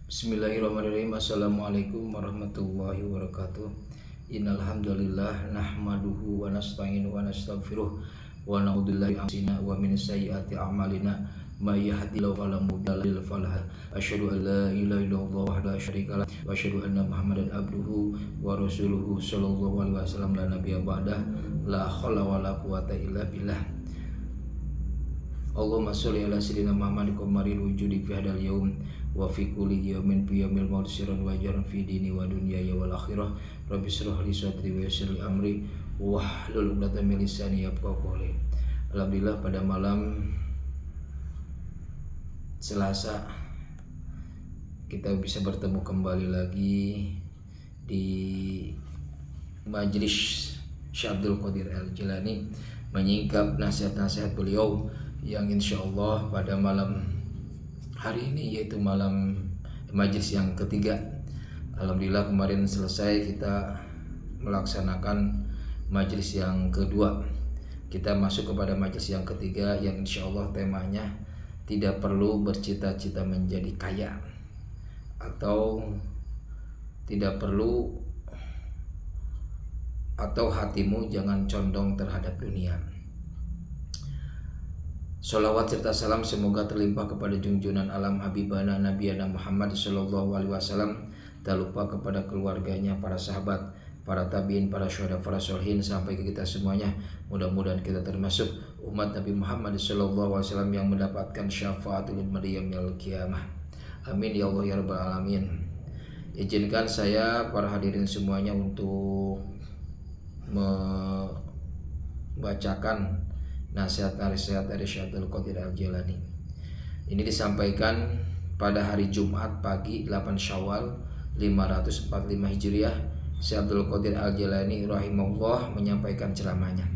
Bismillahirrahmanirrahim. Assalamualaikum warahmatullahi wabarakatuh. Innal hamdalillah nahmaduhu wa nasta'inu wa nastaghfiruh wa na'udzubillahi min syururi wa min sayyiati a'malina may yahdihillahu fala mudilla lahu asyhadu an la ilaha illallah wahdahu la syarika lah wa asyhadu anna muhammadan abduhu wa rasuluhu sallallahu alaihi wasallam la nabiyya ba'da la haula wala quwata illa billah. Allahumma sholli ala sayyidina Muhammad qamaril wujudi fi hadal yaum wa fi kulli yawmin fi yawmil maut sirran wa jaran fi dini wa dunyaya wal akhirah. Rabbi shrah li sadri wa yassir li amri wahlul 'uqdatam min lisani yafqahu qawli. Alhamdulillah, pada malam Selasa kita bisa bertemu kembali lagi di Majelis Syekh Abdul Qadir Al-Jilani menyingkap nasihat-nasihat beliau yang insya Allah pada malam hari ini, yaitu malam majelis yang ketiga. Alhamdulillah, kemarin selesai kita melaksanakan majelis yang kedua. Kita masuk kepada majelis yang ketiga yang insya Allah temanya tidak perlu bercita-cita menjadi kaya, atau tidak perlu, atau hatimu jangan condong terhadap dunia. Sholawat serta salam semoga terlimpah kepada junjungan alam habibana nabiyana Muhammad sallallahu alaihi wasallam, tak lupa kepada keluarganya, para sahabat, para tabiin, para syuhada, para sholihin, sampai ke kita semuanya. Mudah-mudahan kita termasuk umat Nabi Muhammad sallallahu alaihi wasallam yang mendapatkan syafaatul maryam yaumil qiyamah. Amin ya Allah ya rabbal alamin. Izinkan saya, para hadirin semuanya, untuk membacakan nasihat-nasihat dari Syekh Abdul Qadir Al-Jilani. Ini disampaikan pada hari Jumat pagi 8 Syawal 545 Hijriah. Syekh Abdul Qadir Al-Jilani rahimahullah menyampaikan ceramahnya.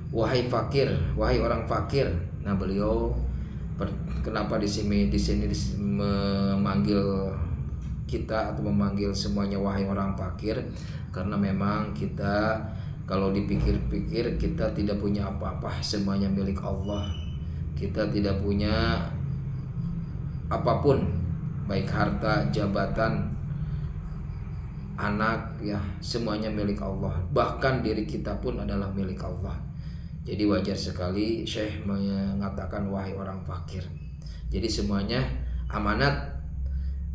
Wahai fakir, wahai orang fakir. Nah, beliau kenapa di sini memanggil kita atau memanggil semuanya wahai orang fakir? Karena memang kita, kalau dipikir-pikir, kita tidak punya apa-apa, semuanya milik Allah. Kita tidak punya apapun, baik harta, jabatan, anak, ya, semuanya milik Allah. Bahkan diri kita pun adalah milik Allah. Jadi wajar sekali Syekh mengatakan wahai orang fakir. Jadi semuanya amanat,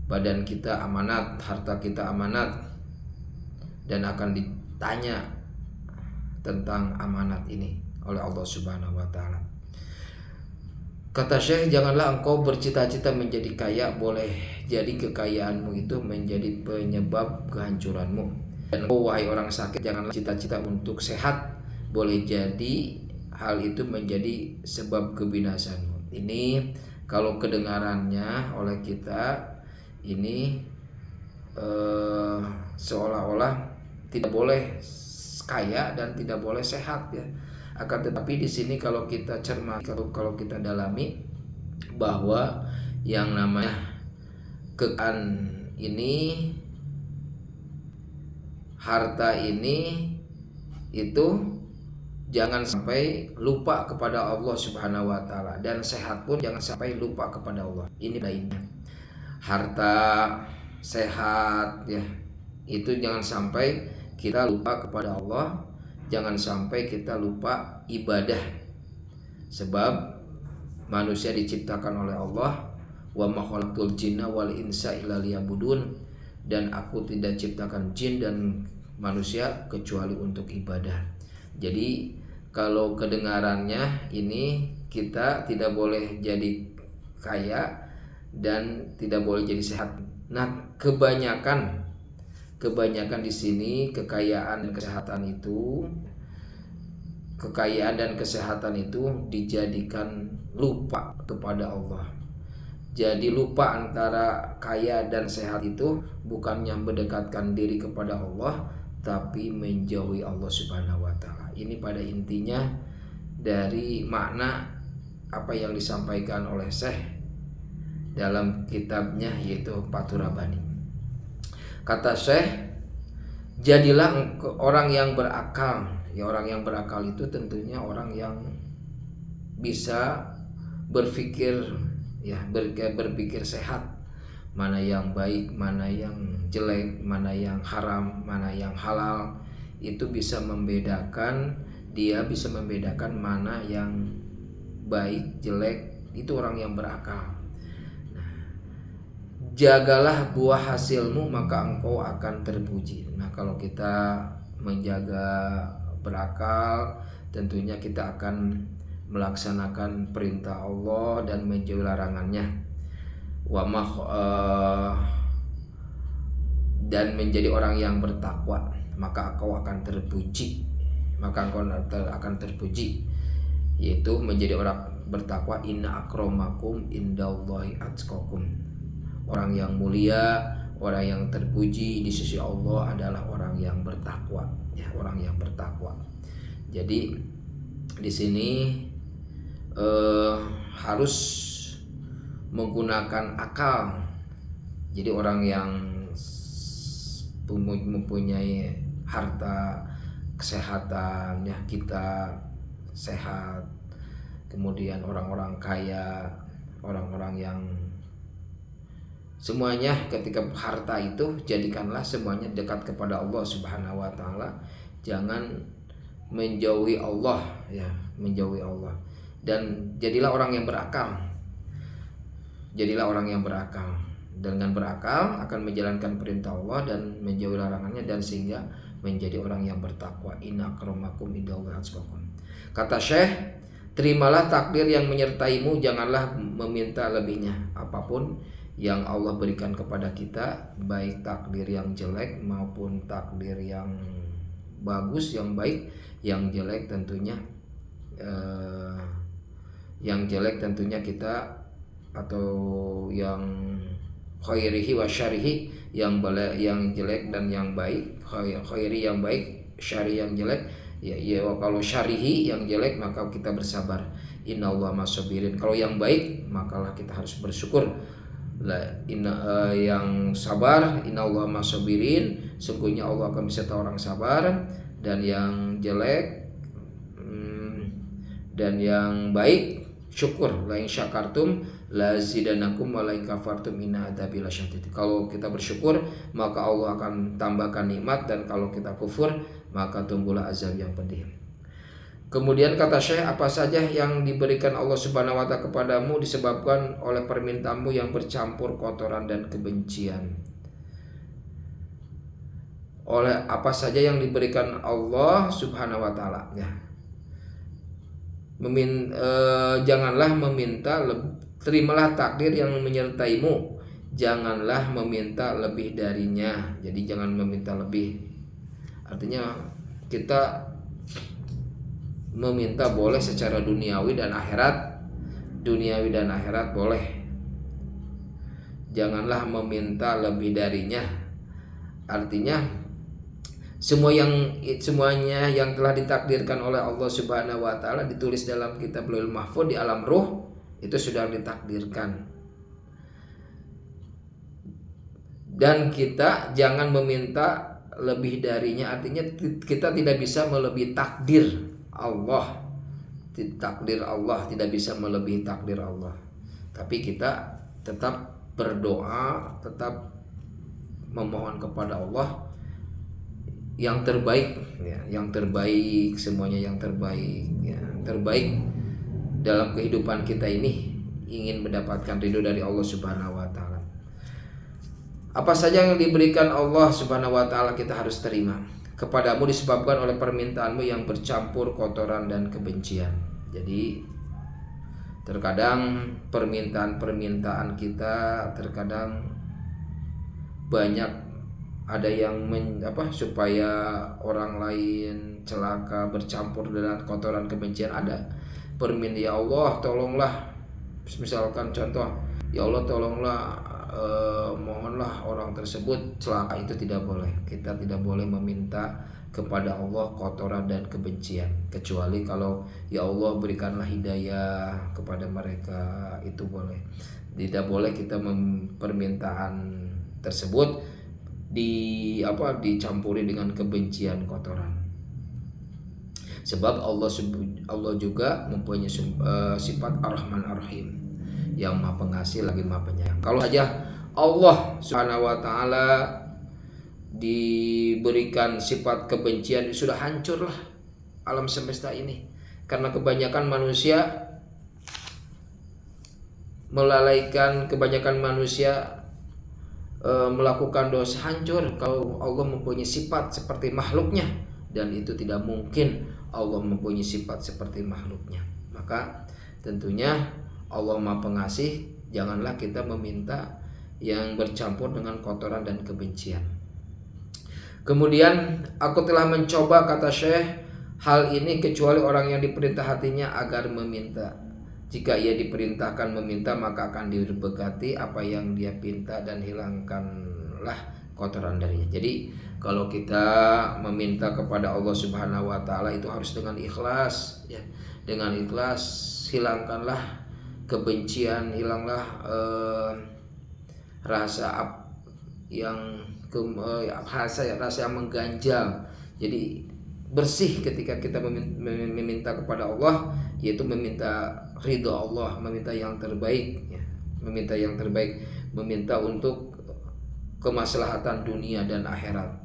badan kita amanat, harta kita amanat, dan akan ditanya tentang amanat ini oleh Allah Subhanahu wa taala. Kata Syekh, janganlah engkau bercita-cita menjadi kaya, boleh jadi kekayaanmu itu menjadi penyebab kehancuranmu. Dan engkau wahai orang sakit, janganlah cita-cita untuk sehat, boleh jadi hal itu menjadi sebab kebinasaanmu. Ini kalau kedengarannya oleh kita ini seolah-olah tidak boleh kaya dan tidak boleh sehat, ya. Akan tetapi di sini kalau kita cermati, kalau kita dalami, bahwa yang namanya kekayaan ini, harta ini, itu jangan sampai lupa kepada Allah Subhanahu wa taala, dan sehat pun jangan sampai lupa kepada Allah. Ini lainnya. Harta, sehat, ya, itu jangan sampai kita lupa kepada Allah, jangan sampai kita lupa ibadah. Sebab manusia diciptakan oleh Allah, wa ma khalaqtul jinna wal insa illa liya'budun, dan aku tidak ciptakan jin dan manusia kecuali untuk ibadah. Jadi kalau kedengarannya ini, kita tidak boleh jadi kaya dan tidak boleh jadi sehat. Nah, kebanyakan di sini kekayaan dan kesehatan itu dijadikan lupa kepada Allah. Jadi lupa antara kaya dan sehat itu bukannya mendekatkan diri kepada Allah, tapi menjauhi Allah Subhanahu wa taala. Ini pada intinya dari makna apa yang disampaikan oleh Syekh dalam kitabnya, yaitu Fathur Rabbani. Kata Syekh, jadilah orang yang berakal. Ya, orang yang berakal itu tentunya orang yang bisa berpikir, ya, berpikir sehat, mana yang baik, mana yang jelek, mana yang haram, mana yang halal. Itu bisa membedakan, dia bisa membedakan mana yang baik, jelek. Itu orang yang berakal. Jagalah buah hasilmu maka engkau akan terpuji. Nah, kalau kita menjaga berakal, tentunya kita akan melaksanakan perintah Allah dan menjauhi larangannya. Dan menjadi orang yang bertakwa, maka engkau akan terpuji. Yaitu menjadi orang bertakwa. Inna akramakum indallahi atqakum. Orang yang mulia, orang yang terpuji di sisi Allah adalah orang yang bertakwa, ya, orang yang bertakwa. Jadi di sini harus menggunakan akal. Jadi orang yang mempunyai harta, kesehatan, ya, kita sehat, kemudian orang-orang kaya, orang-orang yang semuanya, ketika harta itu jadikanlah semuanya dekat kepada Allah Subhanahu wa taala. Jangan menjauhi Allah, ya, menjauhi Allah. Dan jadilah orang yang berakal. Jadilah orang yang berakal. Dengan berakal akan menjalankan perintah Allah dan menjauhi larangannya, dan sehingga menjadi orang yang bertakwa. Inna akramakum indallahi atqakum. Kata Syekh, terimalah takdir yang menyertaimu, janganlah meminta lebihnya. Apapun yang Allah berikan kepada kita, baik takdir yang jelek maupun takdir yang bagus, yang baik, yang jelek tentunya kita, atau yang khairihi wa syarihi, yang jelek dan yang baik, khairi yang baik, syari yang jelek, ya kalau syarihi yang jelek maka kita bersabar. Innallaha masabirin. Kalau yang baik makalah kita harus bersyukur. Yang sabar, innallaha masabirin, sungguhnya Allah akan beserta orang sabar. Dan yang jelek dan yang baik, syukur. La in syakartum la zidanakum wa la in kafartum inna adzabi lasyadid. Kalau kita bersyukur maka Allah akan tambahkan nikmat, dan kalau kita kufur maka tunggulah azab yang pedih. Kemudian kata Syekh, apa saja yang diberikan Allah Subhanahu wa taala kepadamu disebabkan oleh permintaanmu yang bercampur kotoran dan kebencian. Oleh apa saja yang diberikan Allah Subhanahu wa taala, ya. Janganlah meminta, terimalah takdir yang menyertaimu, janganlah meminta lebih darinya. Jadi jangan meminta lebih. Artinya kita meminta boleh secara duniawi dan akhirat. Duniawi dan akhirat boleh. Janganlah meminta lebih darinya. Artinya semuanya yang telah ditakdirkan oleh Allah Subhanahu wa taala, ditulis dalam kitab Lauhul Mahfuz di alam ruh, itu sudah ditakdirkan. Dan kita jangan meminta lebih darinya. Artinya kita tidak bisa melebihi takdir Allah. Takdir Allah tidak bisa melebihi takdir Allah. Tapi kita tetap berdoa, tetap memohon kepada Allah yang terbaik, ya, yang terbaik, semuanya yang terbaik, ya, terbaik dalam kehidupan kita ini, ingin mendapatkan ridho dari Allah Subhanahu wa taala. Apa saja yang diberikan Allah Subhanahu wa taala kita harus terima. Kepadamu disebabkan oleh permintaanmu yang bercampur kotoran dan kebencian. Jadi terkadang permintaan kita terkadang banyak, ada yang supaya orang lain celaka, bercampur dengan kotoran kebencian. Ada permintaan, ya Allah tolonglah, misalkan contoh, ya Allah tolonglah, mohonlah orang tersebut celaka. Itu tidak boleh. Kita tidak boleh meminta kepada Allah kotoran dan kebencian, kecuali kalau ya Allah berikanlah hidayah kepada mereka, itu boleh. Tidak boleh kita permintaan tersebut dicampuri dengan kebencian, kotoran. Sebab Allah juga mempunyai sifat Ar-Rahman Ar-Rahim, yang Maha Pengasih lagi Maha Penyayang. Kalau saja Allah Subhanahu wa taala diberikan sifat kebencian, sudah hancurlah alam semesta ini. Karena kebanyakan manusia melalaikan, kebanyakan manusia melakukan dosa, hancur. Kalau Allah mempunyai sifat seperti makhluknya, dan itu tidak mungkin Allah mempunyai sifat seperti makhluknya. Maka tentunya Allah Maha Pengasih, janganlah kita meminta yang bercampur dengan kotoran dan kebencian. Kemudian, aku telah mencoba, kata Syekh, hal ini kecuali orang yang diperintah hatinya agar meminta. Jika ia diperintahkan meminta, maka akan diberkati apa yang dia pinta dan hilangkanlah kotoran darinya. Jadi kalau kita meminta kepada Allah Subhanahu wa taala itu harus dengan ikhlas, ya. Dengan ikhlas, hilangkanlah kebencian, hilanglah rasa yang rasa yang mengganjal. Jadi bersih ketika kita meminta kepada Allah, yaitu meminta ridha Allah, meminta yang terbaik, ya. Meminta yang terbaik, meminta untuk kemaslahatan dunia dan akhirat.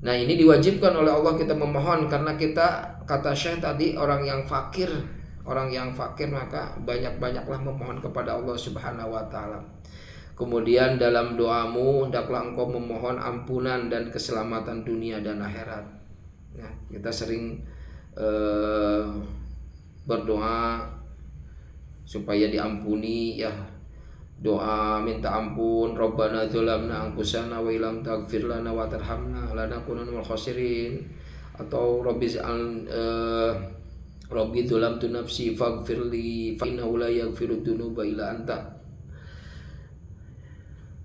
Nah, ini diwajibkan oleh Allah kita memohon, karena kita, kata Syekh tadi, orang yang fakir maka banyak-banyaklah memohon kepada Allah Subhanahu wa taala. Kemudian dalam doamu hendaklah engkau memohon ampunan dan keselamatan dunia dan akhirat. Nah, kita sering berdoa supaya diampuni, ya. Doa minta ampun, Rabbana dzalamna anfusana wa illam taghfir lana wa tarhamna lanakunanna minal khasirin, atau Rabbi dzalamtu nafsi faghfirli fa innahu la yaghfiru dzunuba illa anta.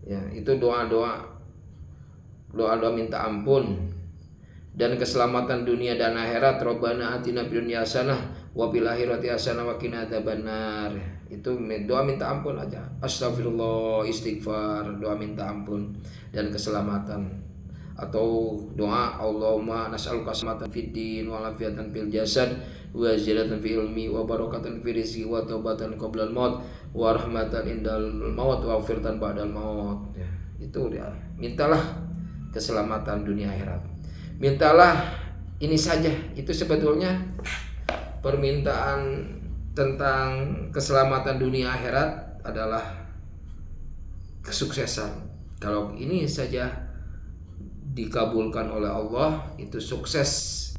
Ya, itu doa-doa minta ampun dan keselamatan dunia dan akhirat. Rabbana atina fid dunya hasanah wa fil akhirati hasanah wa qina adzabannar. Itu doa minta ampun aja. Astagfirullah, istighfar, doa minta ampun dan keselamatan. Atau doa Allahumma nas'aluka salamatan fid din wa afiatan fil jasad wa ziyadatan fil ilmi wa barakatan fil rizqi wa taubatan qabla al maut wa rahmatan indal maut wa firtan ba'dal maut. Ya, itu dia. Mintalah keselamatan dunia akhirat. Mintalah ini saja. Itu sebetulnya permintaan tentang keselamatan dunia akhirat adalah kesuksesan. Kalau ini saja dikabulkan oleh Allah, itu sukses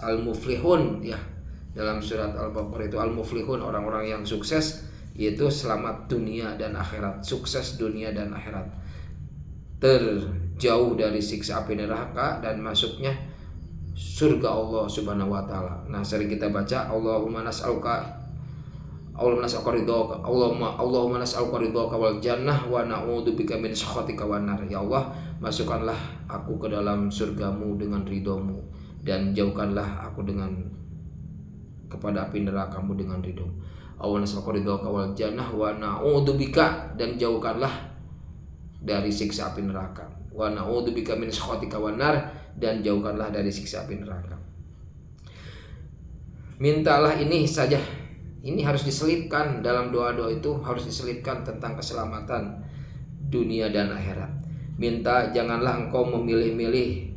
al-muflihun, ya. Dalam surat Al-Baqarah itu al-muflihun, orang-orang yang sukses, yaitu selamat dunia dan akhirat, sukses dunia dan akhirat, terjauh dari siksa api neraka dan masuknya surga Allah Subhanahu wa taala. Nah, sering kita baca Allahumma nas'aluka ridhaka, Allahumma nas'aluka ridhaka wal jannah wa na'udzubika min sakhatika wan nar. Ya Allah, masukkanlah aku ke dalam surgamu dengan ridhomu, dan jauhkanlah aku kepada api nerakamu dengan ridhomu. Allahumma nas'aluka ridhaka wal jannah wa na'udzubika, dan jauhkanlah dari siksa api neraka. Wa na'udzubika min sakhatika wan nar, dan jauhkanlah dari siksa api neraka. Mintalah ini saja. Ini harus diselipkan dalam doa-doa, itu harus diselipkan tentang keselamatan dunia dan akhirat. Minta, janganlah engkau memilih-milih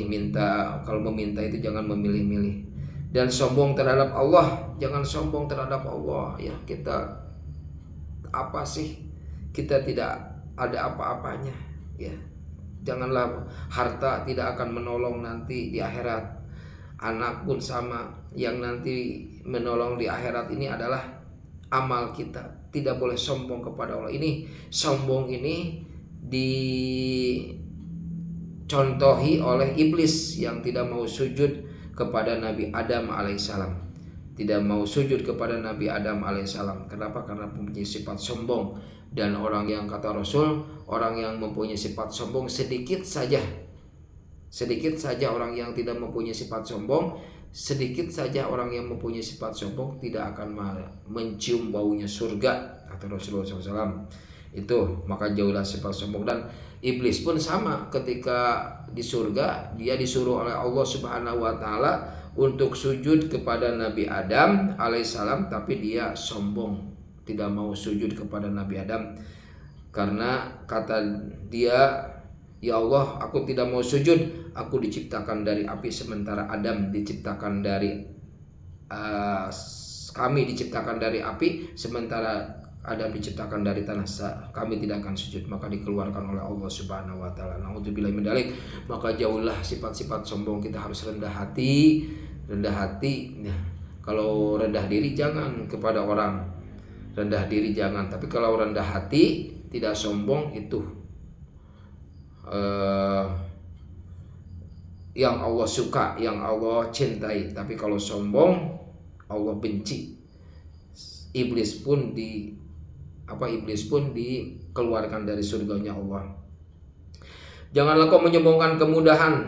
minta. Kalau meminta itu jangan memilih-milih. Dan sombong terhadap Allah, jangan sombong terhadap Allah, ya. Kita apa sih? Kita tidak ada apa-apanya, ya. Janganlah, harta tidak akan menolong nanti di akhirat. Anak pun sama, yang nanti menolong di akhirat ini adalah amal kita. Tidak boleh sombong kepada Allah. Ini sombong ini dicontohi oleh iblis yang tidak mau sujud kepada Nabi Adam alaihissalam. Tidak mau sujud kepada Nabi Adam alaihissalam. Kenapa? Karena mempunyai sifat sombong. Dan orang yang, kata Rasul, orang yang mempunyai sifat sombong sedikit saja orang yang tidak mempunyai sifat sombong, sedikit saja orang yang mempunyai sifat sombong tidak akan mencium baunya surga, kata Rasulullah SAW. Itu, maka jauhlah sifat sombong. Dan iblis pun sama, ketika di surga dia disuruh oleh Allah Subhanahu wa taala untuk sujud kepada Nabi Adam alaihissalam, tapi dia sombong, tidak mau sujud kepada Nabi Adam, karena kata dia, ya Allah, aku tidak mau sujud, aku diciptakan dari api sementara Adam diciptakan dari kami diciptakan dari api sementara Adam diciptakan dari tanah, kami tidak akan sujud. Maka dikeluarkan oleh Allah Subhanahu wa taala. Nauzubillahi min dzalik. Maka jauhlah sifat-sifat sombong, kita harus rendah hati. Ya. Kalau rendah diri jangan kepada orang, rendah diri jangan, tapi kalau rendah hati tidak sombong itu yang Allah suka, yang Allah cintai. Tapi kalau sombong Allah benci. Iblis pun dikeluarkan dari surganya Allah. Janganlah kau menyombongkan kemudahan.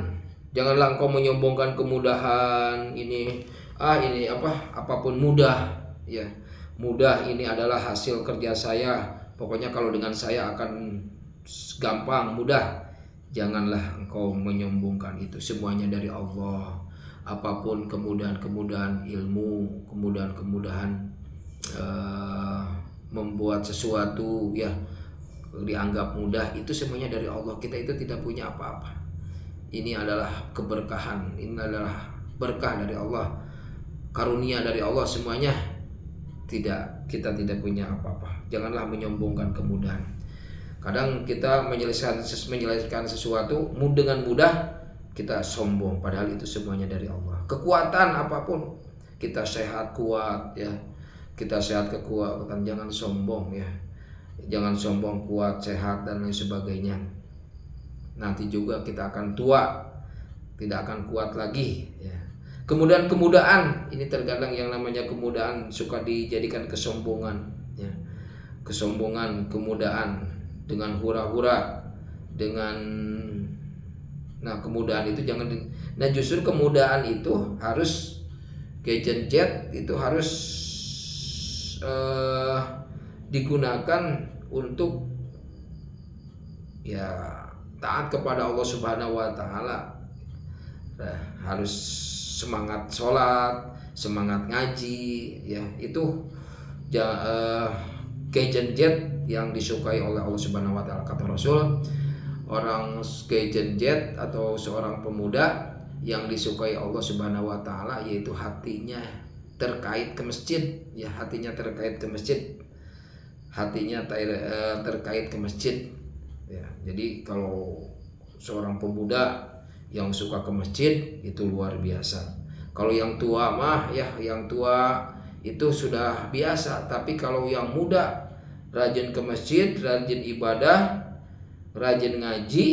Janganlah engkau menyombongkan kemudahan ini apapun mudah, ya. Mudah ini adalah hasil kerja saya. Pokoknya kalau dengan saya akan gampang, mudah. Janganlah engkau menyombongkan itu, semuanya dari Allah. Apapun kemudahan-kemudahan ilmu, kemudahan-kemudahan membuat sesuatu ya dianggap mudah, itu semuanya dari Allah. Kita itu tidak punya apa-apa. Ini adalah keberkahan, ini adalah berkah dari Allah, karunia dari Allah semuanya. Kita tidak punya apa-apa. Janganlah menyombongkan kemudahan. Kadang kita menyelesaikan sesuatu dengan mudah, kita sombong, padahal itu semuanya dari Allah. Kekuatan apapun, kita sehat kuat ya, kita sehat kekuatan, jangan sombong ya, jangan sombong, kuat sehat dan lain sebagainya. Nanti juga kita akan tua, tidak akan kuat lagi ya. Kemudian kemudahan ini terkadang yang namanya kemudahan suka dijadikan kesombongan ya. Kesombongan, kemudahan dengan hura-hura, dengan kemudahan itu jangan. Justru kemudahan itu harus gadget itu harus digunakan untuk ya taat kepada Allah Subhanahu wa taala. Harus semangat sholat, semangat ngaji ya, itu gadget yang disukai oleh Allah Subhanahu wa taala. Kata Rasul, orang gadget atau seorang pemuda yang disukai Allah Subhanahu wa taala yaitu hatinya terkait ke masjid ya, hatinya terkait ke masjid, hatinya terkait ke masjid ya. Jadi kalau seorang pemuda yang suka ke masjid itu luar biasa. Kalau yang tua mah ya, yang tua itu sudah biasa. Tapi kalau yang muda rajin ke masjid, rajin ibadah, rajin ngaji,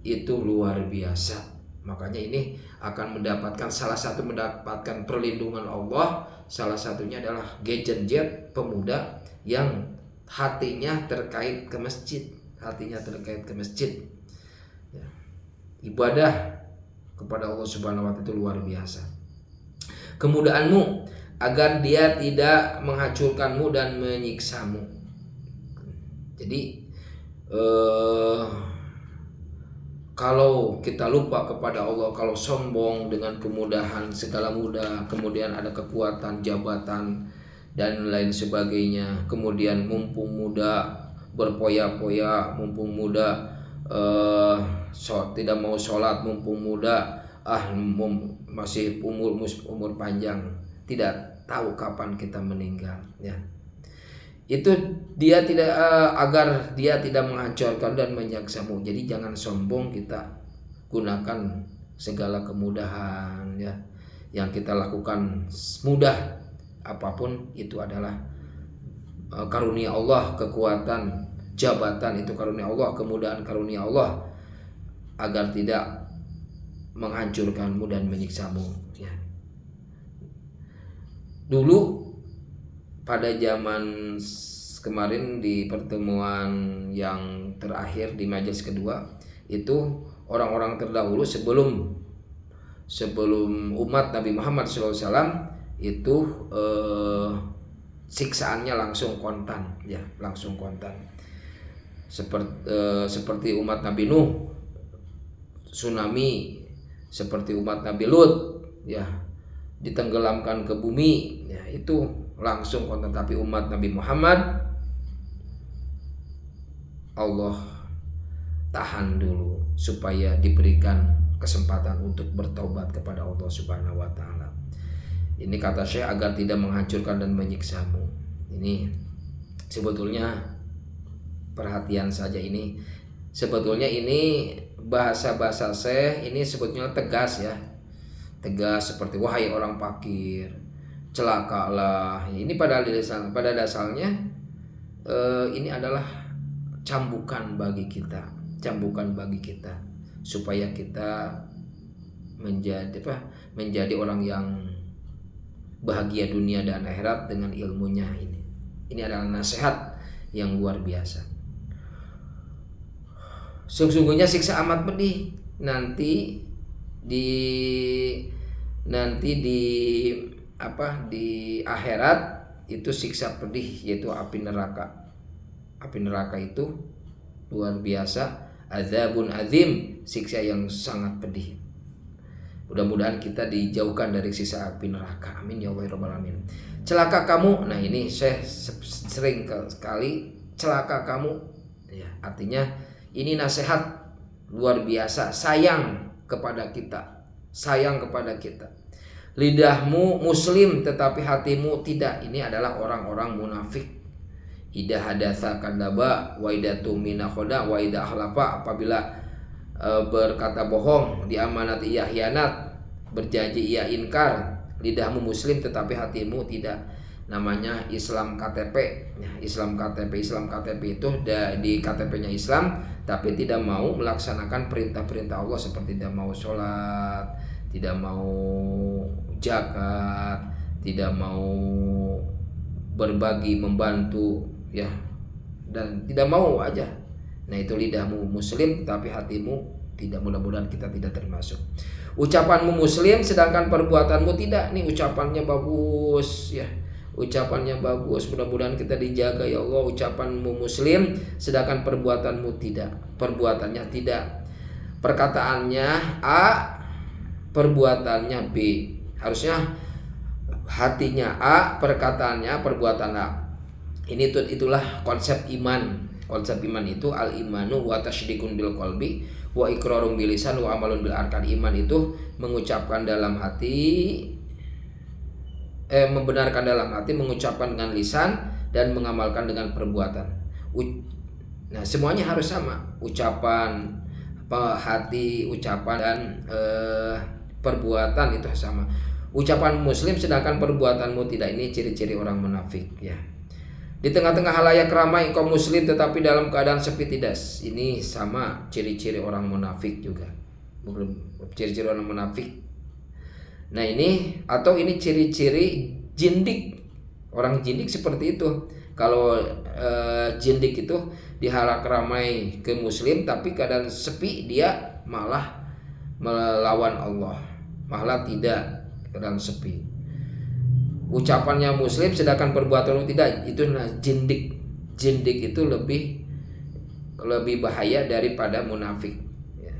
itu luar biasa. Makanya ini akan mendapatkan perlindungan Allah. Salah satunya adalah gadget pemuda yang hatinya terkait ke masjid, ya. Ibadah kepada Allah Subhanahu wa taala itu luar biasa. Kemudahanmu agar dia tidak menghancurkanmu dan menyiksamu. Jadi kalau kita lupa kepada Allah, kalau sombong dengan kemudahan, segala mudah, kemudian ada kekuatan, jabatan dan lain sebagainya, kemudian mumpung muda berpoya-poya, mumpung muda tidak mau sholat, mumpung muda masih umur panjang, tidak tahu kapan kita meninggal ya. Itu dia tidak agar dia tidak menghancurkan dan menyiksamu. Jadi jangan sombong, kita gunakan segala kemudahan ya yang kita lakukan mudah, apapun itu adalah karunia Allah. Kekuatan, jabatan itu karunia Allah, kemudahan karunia Allah, agar tidak menghancurkanmu dan menyiksamu ya. Dulu pada zaman kemarin di pertemuan yang terakhir di majelis kedua itu, orang-orang terdahulu sebelum umat Nabi Muhammad SAW itu siksaannya langsung kontan ya, langsung kontan. Seperti umat Nabi Nuh, tsunami. Seperti umat Nabi Lut ya, ditenggelamkan ke bumi ya, itu langsung, tetapi umat Nabi Muhammad Allah tahan dulu supaya diberikan kesempatan untuk bertobat kepada Allah Subhanahu wa taala. Ini kata Syekh, agar tidak menghancurkan dan menyiksamu. Ini sebetulnya perhatian saja ini. Sebetulnya ini bahasa-bahasa Syekh ini sebetulnya tegas ya. Tegas seperti wahai orang fakir, celakalah. Ini pada dasarnya ini adalah cambukan bagi kita supaya kita menjadi orang yang bahagia dunia dan akhirat dengan ilmunya ini. Ini adalah nasihat yang luar biasa. Sesungguhnya siksa amat pedih nanti di akhirat itu siksa pedih, yaitu api neraka. Api neraka itu luar biasa, adzabun azim, siksa yang sangat pedih. Mudah-mudahan kita dijauhkan dari siksa api neraka. Amin ya Allah rabbal alamin. Celaka kamu. Nah, ini saya sering sekali celaka kamu. Ya, artinya ini nasihat luar biasa, sayang kepada kita. Lidahmu muslim tetapi hatimu tidak. Ini adalah orang-orang munafik. Idza hadatsa kadzaba wa idza tumina khoda wa idza akhlafa, apabila berkata bohong, diamanati ia khianat, berjanji ia ingkar. Lidahmu muslim tetapi hatimu tidak. Namanya Islam KTP. Islam KTP itu di KTP-nya Islam, tapi tidak mau melaksanakan perintah-perintah Allah, seperti tidak mau sholat, tidak mau zakat, tidak mau berbagi, membantu, ya, dan tidak mau aja. Nah, itu lidahmu muslim tapi hatimu tidak. Mudah-mudahan kita tidak termasuk. Ucapanmu muslim sedangkan perbuatanmu tidak. Nih ucapannya bagus ya. Ucapannya bagus. Mudah-mudahan kita dijaga ya Allah. Ucapanmu muslim sedangkan perbuatanmu tidak. Perbuatannya tidak. Perkataannya A, perbuatannya B. Harusnya hatinya A, perkataannya perbuatan A. Itulah konsep iman. Konsep iman itu al-imanu wa tasydikun bil qalbi wa iqrarun bil lisan wa amalun bil arkan. Iman itu mengucapkan dalam hati, membenarkan dalam hati, mengucapkan dengan lisan, dan mengamalkan dengan perbuatan. Nah, semuanya harus sama. Ucapan, hati, ucapan dan perbuatan itu sama. Ucapan muslim sedangkan perbuatanmu tidak. Ini ciri-ciri orang munafik ya. Di tengah-tengah halayak ramai engkau muslim tetapi dalam keadaan sepi tidak. Ini sama ciri-ciri orang munafik juga. Ciri-ciri orang munafik. Nah, ini atau ini ciri-ciri jindik. Orang jindik seperti itu. Kalau jindik itu di halayak ramai ke muslim tapi keadaan sepi, dia malah melawan Allah. Malah tidak, keadaan sepi. Ucapannya muslim sedangkan perbuatanmu tidak, itu jindik. Jindik itu lebih bahaya daripada munafik ya.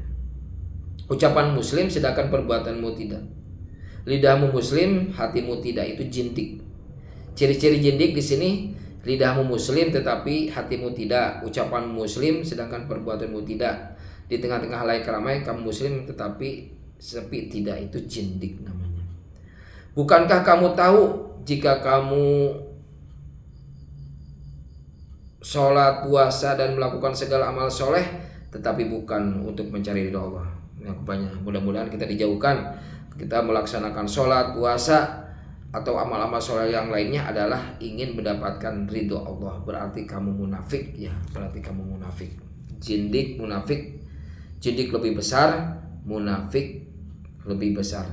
Ucapan muslim sedangkan perbuatanmu tidak. Lidahmu muslim, hatimu tidak, itu jindik. Ciri-ciri jindik di sini, lidahmu muslim tetapi hatimu tidak. Ucapan muslim sedangkan perbuatanmu tidak. Di tengah-tengah halayak ramai kamu muslim tetapi sepi tidak, itu jindik namanya. Bukankah kamu tahu jika kamu sholat, puasa, dan melakukan segala amal soleh, tetapi bukan untuk mencari ridho Allah. Mudah-mudahan kita dijauhkan. Kita melaksanakan sholat, puasa, atau amal-amal soleh yang lainnya adalah ingin mendapatkan ridho Allah. Berarti kamu munafik ya. Berarti kamu munafik. Jindik, munafik. Jindik lebih besar, munafik lebih besar.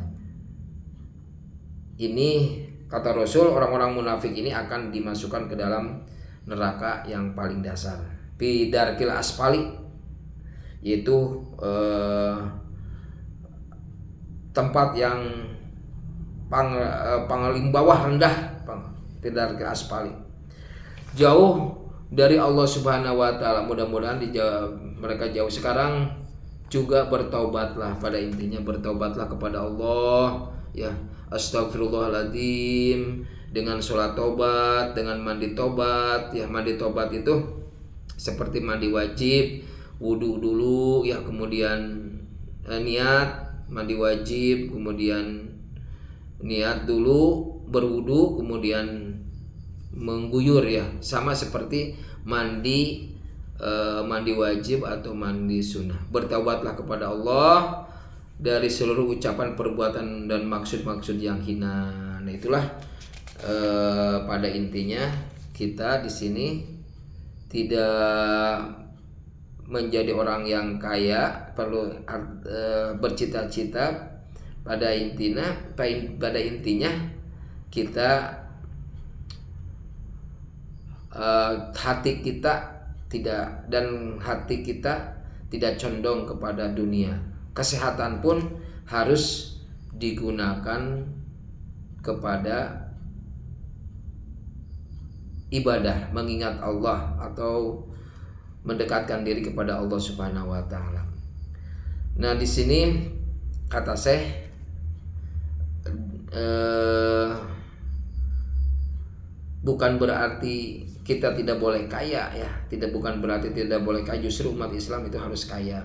Ini kata Rasul, orang-orang munafik ini akan dimasukkan ke dalam neraka yang paling dasar, bidarkil asfali, yaitu tempat yang paling bawah, rendah, bidarkil asfali, jauh dari Allah Subhanahu wa taala. Mudah-mudahan mereka jauh. Sekarang juga bertaubatlah, pada intinya bertaubatlah kepada Allah ya. Astagfirullahaladzim, dengan sholat tobat, dengan mandi tobat. Ya, mandi tobat itu seperti mandi wajib, wudhu dulu ya, kemudian niat mandi wajib, kemudian niat dulu berwudhu, kemudian mengguyur ya, sama seperti mandi wajib atau mandi sunnah. Bertaubatlah kepada Allah dari seluruh ucapan, perbuatan dan maksud-maksud yang hina. Nah, itulah pada intinya kita di sini tidak menjadi orang yang kaya, perlu bercita-cita. Pada intinya kita hati kita tidak condong kepada dunia. Kesehatan pun harus digunakan kepada ibadah, mengingat Allah atau mendekatkan diri kepada Allah Subhanahu wa taala. Nah, di sini kata Syekh bukan berarti kita tidak boleh kaya ya, bukan berarti tidak boleh kaya. Justru umat Islam itu harus kaya.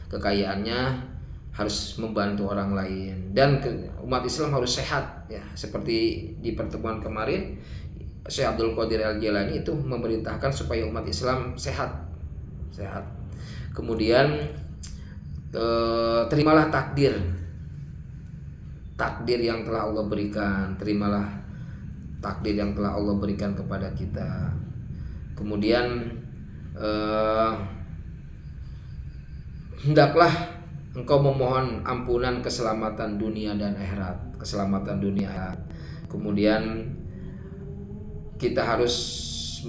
Kekayaannya harus membantu orang lain, dan umat Islam harus sehat ya. Seperti di pertemuan kemarin, Syekh Abdul Qadir Al-Jailani itu memerintahkan supaya umat Islam sehat. Kemudian terimalah takdir yang telah Allah berikan. Terimalah takdir yang telah Allah berikan kepada kita. Kemudian hendaklah engkau memohon ampunan keselamatan dunia dan akhirat. Kemudian kita harus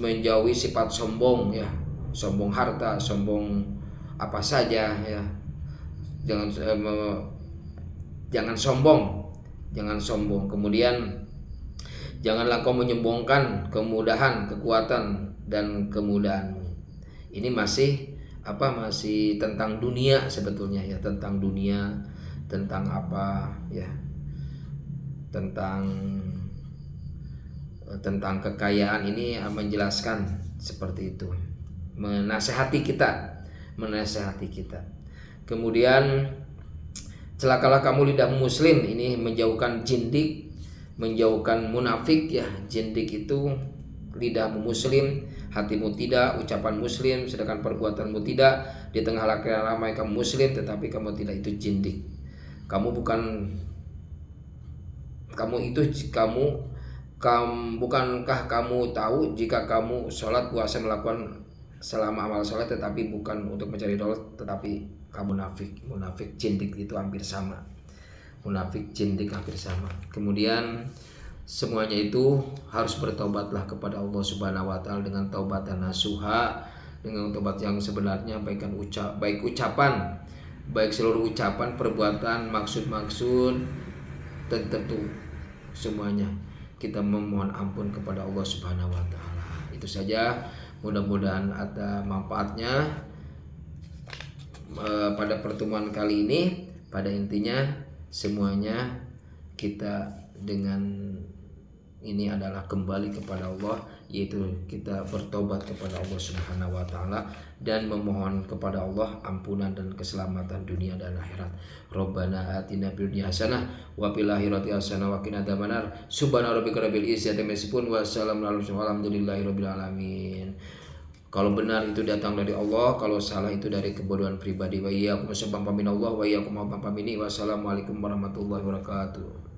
menjauhi sifat sombong ya, sombong harta, sombong apa saja ya. Jangan sombong. Kemudian janganlah kau menyombongkan kemudahan, kekuatan dan kemudahanmu. Ini masih tentang dunia sebetulnya ya, tentang dunia, tentang apa ya, tentang kekayaan. Ini menjelaskan seperti itu, menasehati kita. Kemudian celakalah kamu lidah muslim, ini menjauhkan jindik, menjauhkan munafik ya. Jindik itu lidahmu muslim, hatimu tidak, ucapan muslim, sedangkan perbuatanmu tidak. Di tengah ramai kamu muslim, tetapi kamu tidak, itu jindik. Bukankah kamu tahu jika kamu sholat, puasa, melakukan selama amal sholat, tetapi bukan untuk mencari dolar, tetapi kamu munafik, jindik itu hampir sama. Kemudian semuanya itu harus bertobatlah kepada Allah Subhanahu wa taala dengan taubatan nasuha, dengan taubat yang sebenarnya, baik ucapan, baik seluruh ucapan, perbuatan, maksud, dan tentu semuanya kita memohon ampun kepada Allah Subhanahu wa taala. Itu saja, mudah-mudahan ada manfaatnya pada pertemuan kali ini. Pada intinya semuanya kita dengan ini adalah kembali kepada Allah, yaitu kita bertobat kepada Allah Subhanahu wa taala dan memohon kepada Allah ampunan dan keselamatan dunia dan akhirat. Rabbana atina fid dunya hasanah wa fil akhirati hasanah wa qina adzabannar. Subhana rabbika rabbil izzati amma yasifun wa salamun alal mursalin walhamdulillahi rabbil alamin. Kalau benar itu datang dari Allah, kalau salah itu dari kebodohan pribadi. Wa iyyakum wassalamu minallah wa iyyakum wa minni. Wassalamualaikum warahmatullahi wabarakatuh.